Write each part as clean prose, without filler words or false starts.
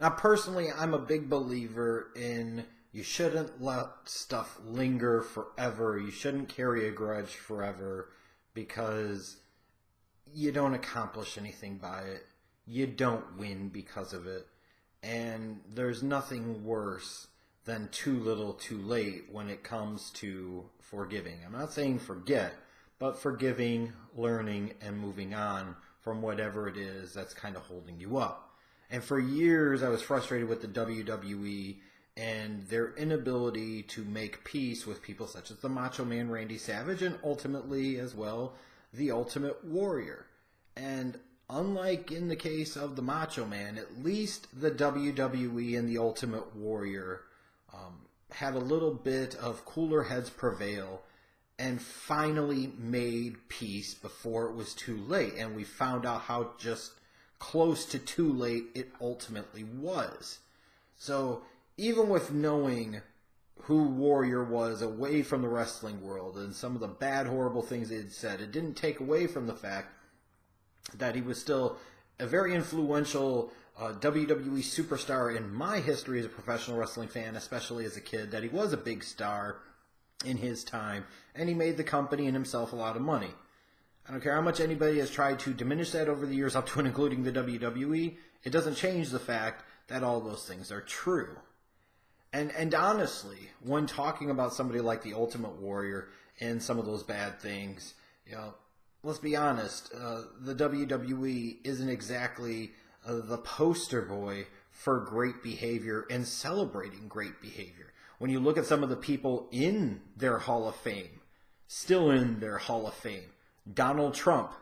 Now, personally, I'm a big believer in you shouldn't let stuff linger forever. You shouldn't carry a grudge forever because you don't accomplish anything by it. You don't win because of it. And there's nothing worse than too little too late when it comes to forgiving. I'm not saying forget, but forgiving, learning, and moving on from whatever it is that's kind of holding you up. And for years, I was frustrated with the WWE and their inability to make peace with people such as the Macho Man Randy Savage and ultimately, as well, the Ultimate Warrior. And unlike in the case of the Macho Man, at least the WWE and the Ultimate Warrior had a little bit of cooler heads prevail and finally made peace before it was too late. And we found out how just close to too late it ultimately was. So even with knowing who Warrior was away from the wrestling world and some of the bad, horrible things he had said, it didn't take away from the fact that he was still a very influential WWE superstar in my history as a professional wrestling fan, especially as a kid, that he was a big star in his time, and he made the company and himself a lot of money. I don't care how much anybody has tried to diminish that over the years, up to and including the WWE, it doesn't change the fact that all those things are true. And honestly, when talking about somebody like the Ultimate Warrior and some of those bad things, you know, let's be honest, the WWE isn't exactly the poster boy for great behavior and celebrating great behavior. When you look at some of the people in their Hall of Fame, still in their Hall of Fame, Donald Trump,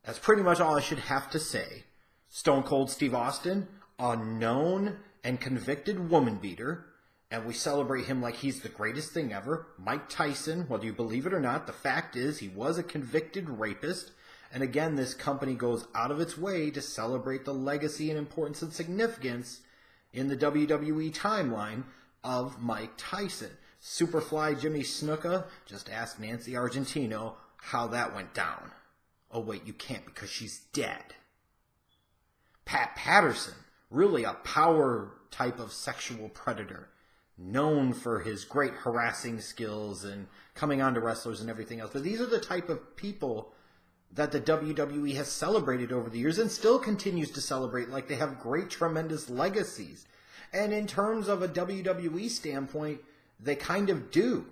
that's pretty much all I should have to say. Stone Cold Steve Austin, a known and convicted woman beater, and we celebrate him like he's the greatest thing ever. Mike Tyson, whether you believe it or not, the fact is he was a convicted rapist. And again, this company goes out of its way to celebrate the legacy and importance and significance in the WWE timeline of Mike Tyson. Superfly Jimmy Snuka, just ask Nancy Argentino how that went down. Oh wait, you can't because she's dead. Pat Patterson, really a power type of sexual predator, known for his great harassing skills and coming on to wrestlers and everything else. But these are the type of people that the WWE has celebrated over the years and still continues to celebrate, like they have great, tremendous legacies. And in terms of a WWE standpoint, they kind of do.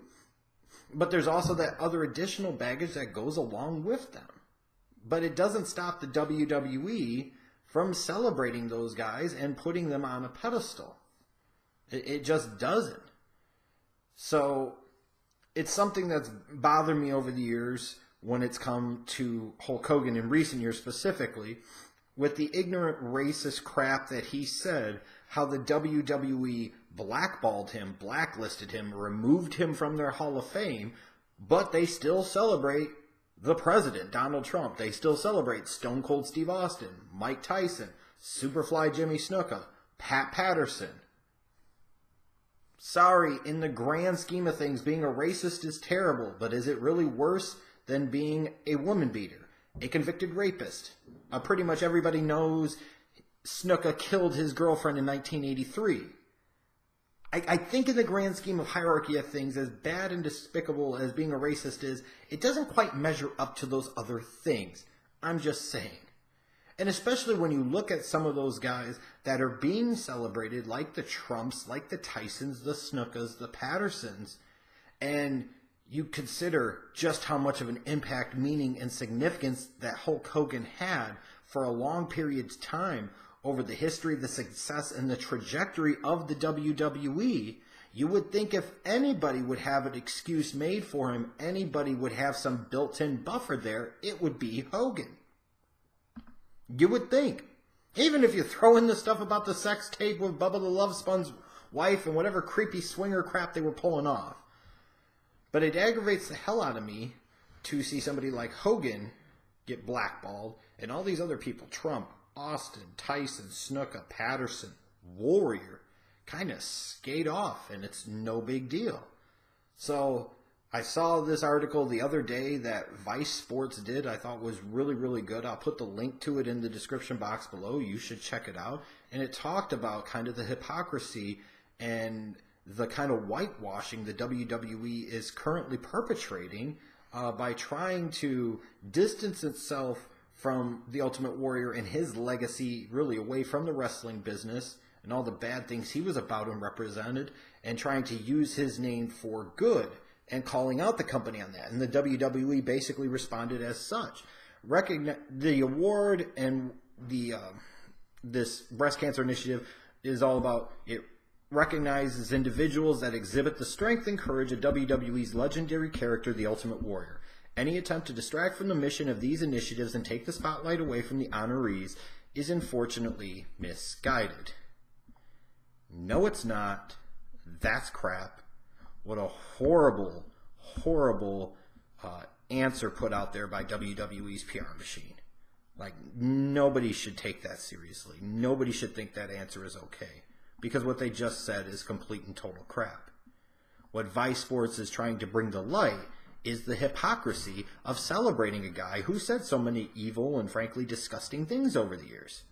But there's also that other additional baggage that goes along with them. But it doesn't stop the WWE from celebrating those guys and putting them on a pedestal. It just doesn't. So it's something that's bothered me over the years when it's come to Hulk Hogan in recent years specifically, with the ignorant racist crap that he said, how the WWE blackballed him, blacklisted him, removed him from their Hall of Fame, but they still celebrate the president, Donald Trump. They still celebrate Stone Cold Steve Austin, Mike Tyson, Superfly Jimmy Snuka, Pat Patterson. Sorry, in the grand scheme of things, being a racist is terrible, but is it really worse than being a woman beater, a convicted rapist? Pretty much everybody knows Snuka killed his girlfriend in 1983. I think in the grand scheme of hierarchy of things, as bad and despicable as being a racist is, it doesn't quite measure up to those other things. I'm just saying. And especially when you look at some of those guys that are being celebrated, like the Trumps, like the Tysons, the Snukas, the Pattersons, and you consider just how much of an impact, meaning, and significance that Hulk Hogan had for a long period of time over the history, the success, and the trajectory of the WWE, you would think if anybody would have an excuse made for him, anybody would have some built-in buffer there, it would be Hogan. You would think. Even if you throw in the stuff about the sex tape with Bubba the Love Sponge's wife and whatever creepy swinger crap they were pulling off. But it aggravates the hell out of me to see somebody like Hogan get blackballed and all these other people, Trump, Austin, Tyson, Snuka, Patterson, Warrior, kind of skate off, and it's no big deal. So I saw this article the other day that Vice Sports did. I thought was really, really good. I'll put the link to it in the description box below. You should check it out. and it talked about kind of the hypocrisy and the kind of whitewashing the WWE is currently perpetrating by trying to distance itself from the Ultimate Warrior and his legacy, really away from the wrestling business and all the bad things he was about and represented, and trying to use his name for good and calling out the company on that. And the WWE basically responded as such. The award and this breast cancer initiative is all about, it recognizes individuals that exhibit the strength and courage of WWE's legendary character, the Ultimate Warrior. Any attempt to distract from the mission of these initiatives and take the spotlight away from the honorees is unfortunately misguided. No, it's not. That's crap. What a horrible, horrible answer put out there by WWE's PR machine. Like, nobody should take that seriously. Nobody should think that answer is okay, because what they just said is complete and total crap. What Vice Sports is trying to bring to light is the hypocrisy of celebrating a guy who said so many evil and frankly disgusting things over the years.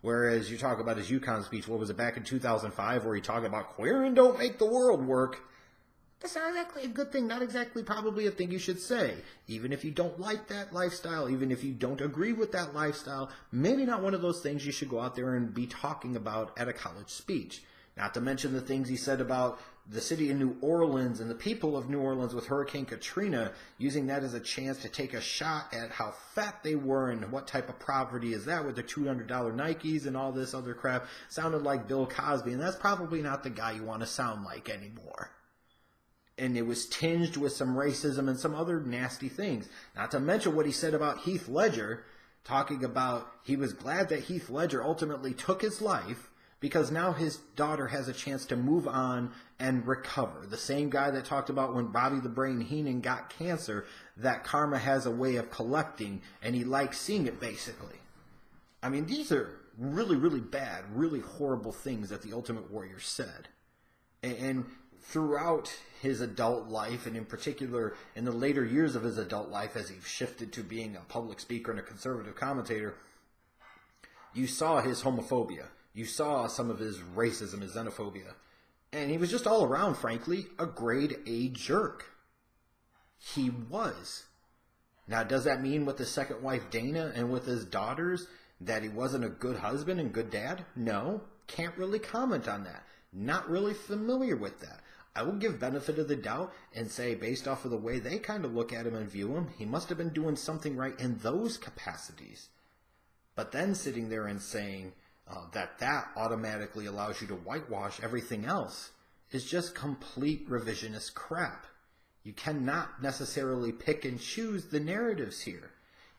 Whereas you talk about his Yukon speech, what was it, back in 2005, where he talked about queering don't make the world work. That's not exactly a good thing, not exactly probably a thing you should say. Even if you don't like that lifestyle, even if you don't agree with that lifestyle, maybe not one of those things you should go out there and be talking about at a college speech. Not to mention the things he said about the city of New Orleans and the people of New Orleans with Hurricane Katrina, using that as a chance to take a shot at how fat they were and what type of poverty is that with the $200 Nikes and all this other crap. Sounded like Bill Cosby, and that's probably not the guy you want to sound like anymore. And it was tinged with some racism and some other nasty things. Not to mention what he said about Heath Ledger, talking about he was glad that Heath Ledger ultimately took his life because now his daughter has a chance to move on and recover. The same guy that talked about when Bobby the Brain Heenan got cancer, that karma has a way of collecting, and he likes seeing it, basically. I mean, these are really, really bad, really horrible things that the Ultimate Warrior said. And throughout his adult life, and in particular in the later years of his adult life as he shifted to being a public speaker and a conservative commentator, you saw his homophobia. You saw some of his racism, his xenophobia. And he was just all around, frankly, a grade A jerk. He was. Now, does that mean with his second wife, Dana, and with his daughters, that he wasn't a good husband and good dad? No. Can't really comment on that. Not really familiar with that. I will give benefit of the doubt and say, based off of the way they kind of look at him and view him, he must have been doing something right in those capacities. But then sitting there and saying that automatically allows you to whitewash everything else is just complete revisionist crap. You cannot necessarily pick and choose the narratives here.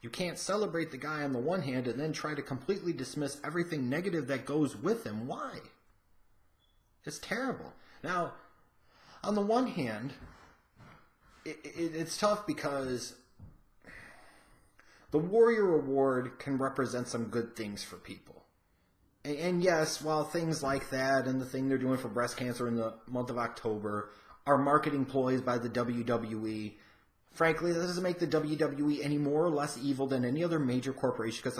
You can't celebrate the guy on the one hand and then try to completely dismiss everything negative that goes with him. Why? It's terrible. Now, on the one hand, it's tough because the Warrior Award can represent some good things for people. And yes, while things like that and the thing they're doing for breast cancer in the month of October are marketing ploys by the WWE, frankly, that doesn't make the WWE any more or less evil than any other major corporation, because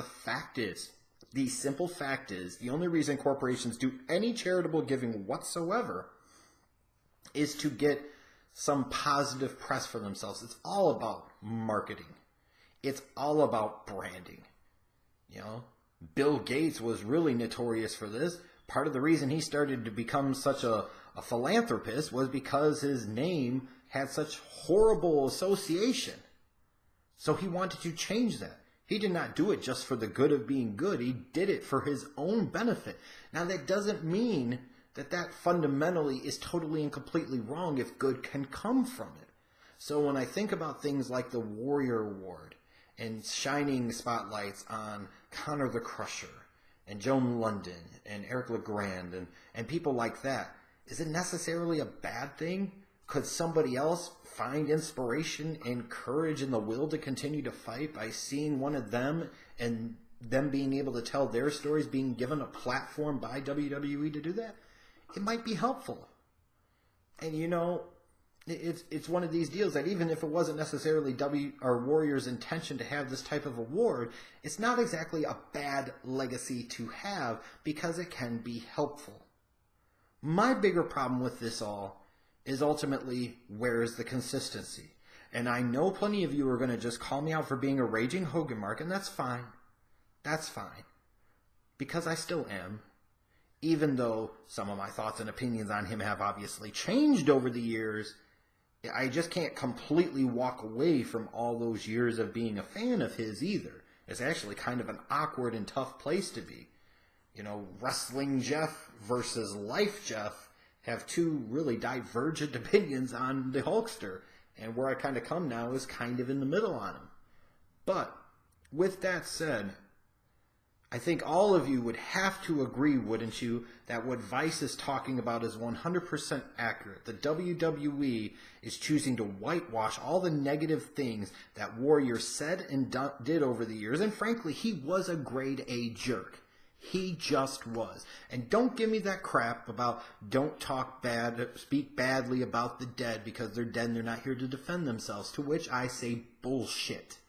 the simple fact is, the only reason corporations do any charitable giving whatsoever is to get some positive press for themselves. It's all about marketing. It's all about branding. You know, Bill Gates was really notorious for this. Part of the reason he started to become such a philanthropist was because his name had such horrible association. So he wanted to change that. He did not do it just for the good of being good. He did it for his own benefit. Now, that doesn't mean that fundamentally is totally and completely wrong if good can come from it. So when I think about things like the Warrior Award and shining spotlights on Connor the Crusher and Joan London and Eric LeGrand and people like that, is it necessarily a bad thing? Could somebody else find inspiration and courage and the will to continue to fight by seeing one of them and them being able to tell their stories, being given a platform by WWE to do that? It might be helpful. And you know, It's one of these deals that even if it wasn't necessarily Warrior's intention to have this type of award, it's not exactly a bad legacy to have because it can be helpful. My bigger problem with this all is ultimately, where is the consistency? And I know plenty of you are going to just call me out for being a raging Hogan mark, and that's fine. That's fine. Because I still am. Even though some of my thoughts and opinions on him have obviously changed over the years, I just can't completely walk away from all those years of being a fan of his either. It's actually kind of an awkward and tough place to be. You know, Wrestling Jeff versus Life Jeff have two really divergent opinions on the Hulkster. And where I kind of come now is kind of in the middle on him. But with that said, I think all of you would have to agree, wouldn't you, that what Vice is talking about is 100% accurate. The WWE is choosing to whitewash all the negative things that Warrior said and did over the years. And frankly, he was a grade A jerk. He just was. And don't give me that crap about don't speak badly about the dead because they're dead and they're not here to defend themselves. To which I say bullshit.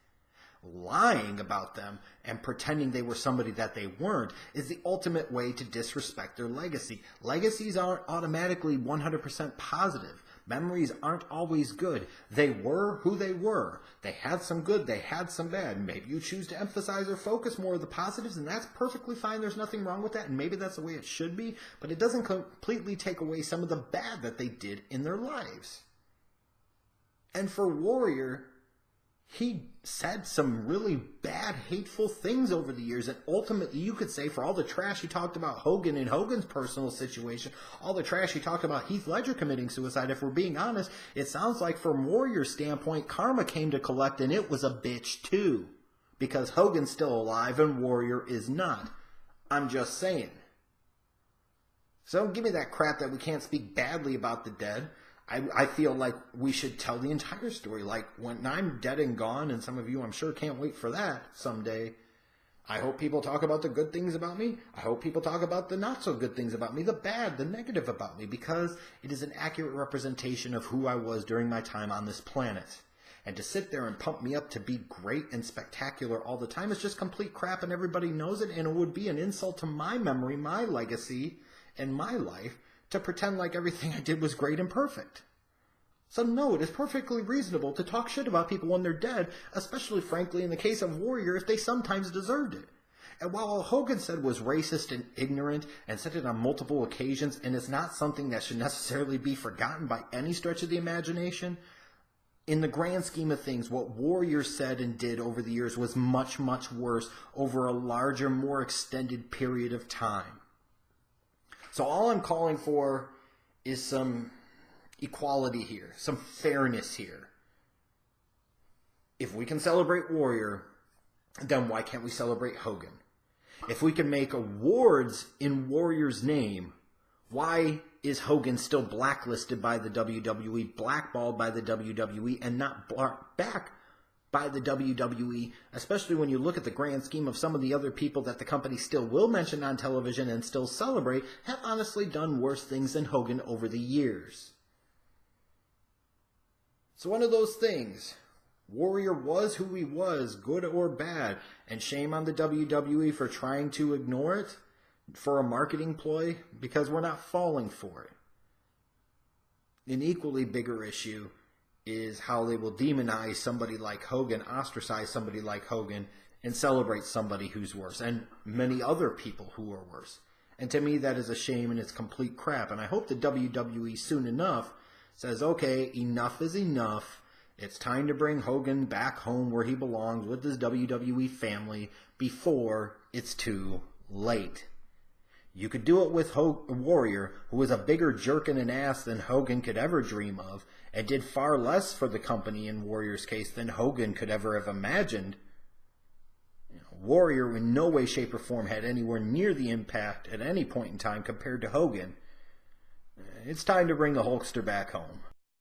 Lying about them and pretending they were somebody that they weren't is the ultimate way to disrespect their legacy. Legacies aren't automatically 100% positive. Memories aren't always good. They were who they were. They had some good, they had some bad. Maybe you choose to emphasize or focus more of the positives, and that's perfectly fine. There's nothing wrong with that, and maybe that's the way it should be, but it doesn't completely take away some of the bad that they did in their lives. And for Warrior, he said some really bad, hateful things over the years. And ultimately, you could say, for all the trash he talked about Hogan and Hogan's personal situation, all the trash he talked about Heath Ledger committing suicide, if we're being honest, it sounds like from Warrior's standpoint, karma came to collect, and it was a bitch too. Because Hogan's still alive and Warrior is not. I'm just saying. So don't give me that crap that we can't speak badly about the dead. I feel like we should tell the entire story. Like, when I'm dead and gone, and some of you I'm sure can't wait for that someday, I hope people talk about the good things about me. I hope people talk about the not so good things about me, the bad, the negative about me, because it is an accurate representation of who I was during my time on this planet. And to sit there and pump me up to be great and spectacular all the time is just complete crap, and everybody knows it, and it would be an insult to my memory, my legacy, and my life, to pretend like everything I did was great and perfect. So no, it is perfectly reasonable to talk shit about people when they're dead, especially, frankly, in the case of Warrior, if they sometimes deserved it. And while all Hogan said was racist and ignorant, and said it on multiple occasions, and it's not something that should necessarily be forgotten by any stretch of the imagination, in the grand scheme of things, what Warrior said and did over the years was much, much worse over a larger, more extended period of time. So all I'm calling for is some equality here, some fairness here. If we can celebrate Warrior, then why can't we celebrate Hogan? If we can make awards in Warrior's name, why is Hogan still blacklisted by the WWE, blackballed by the WWE, and not brought back by the WWE, especially when you look at the grand scheme of some of the other people that the company still will mention on television and still celebrate, have honestly done worse things than Hogan over the years. So one of those things, Warrior was who he was, good or bad, and shame on the WWE for trying to ignore it for a marketing ploy, because we're not falling for it. An equally bigger issue is how they will demonize somebody like Hogan, ostracize somebody like Hogan, and celebrate somebody who's worse, and many other people who are worse. And to me, that is a shame, and it's complete crap. And I hope the WWE soon enough says, okay, enough is enough. It's time to bring Hogan back home where he belongs with his WWE family before it's too late. You could do it with Warrior, who was a bigger jerk and an ass than Hogan could ever dream of, and did far less for the company in Warrior's case than Hogan could ever have imagined. Warrior in no way, shape, or form had anywhere near the impact at any point in time compared to Hogan. It's time to bring the Hulkster back home.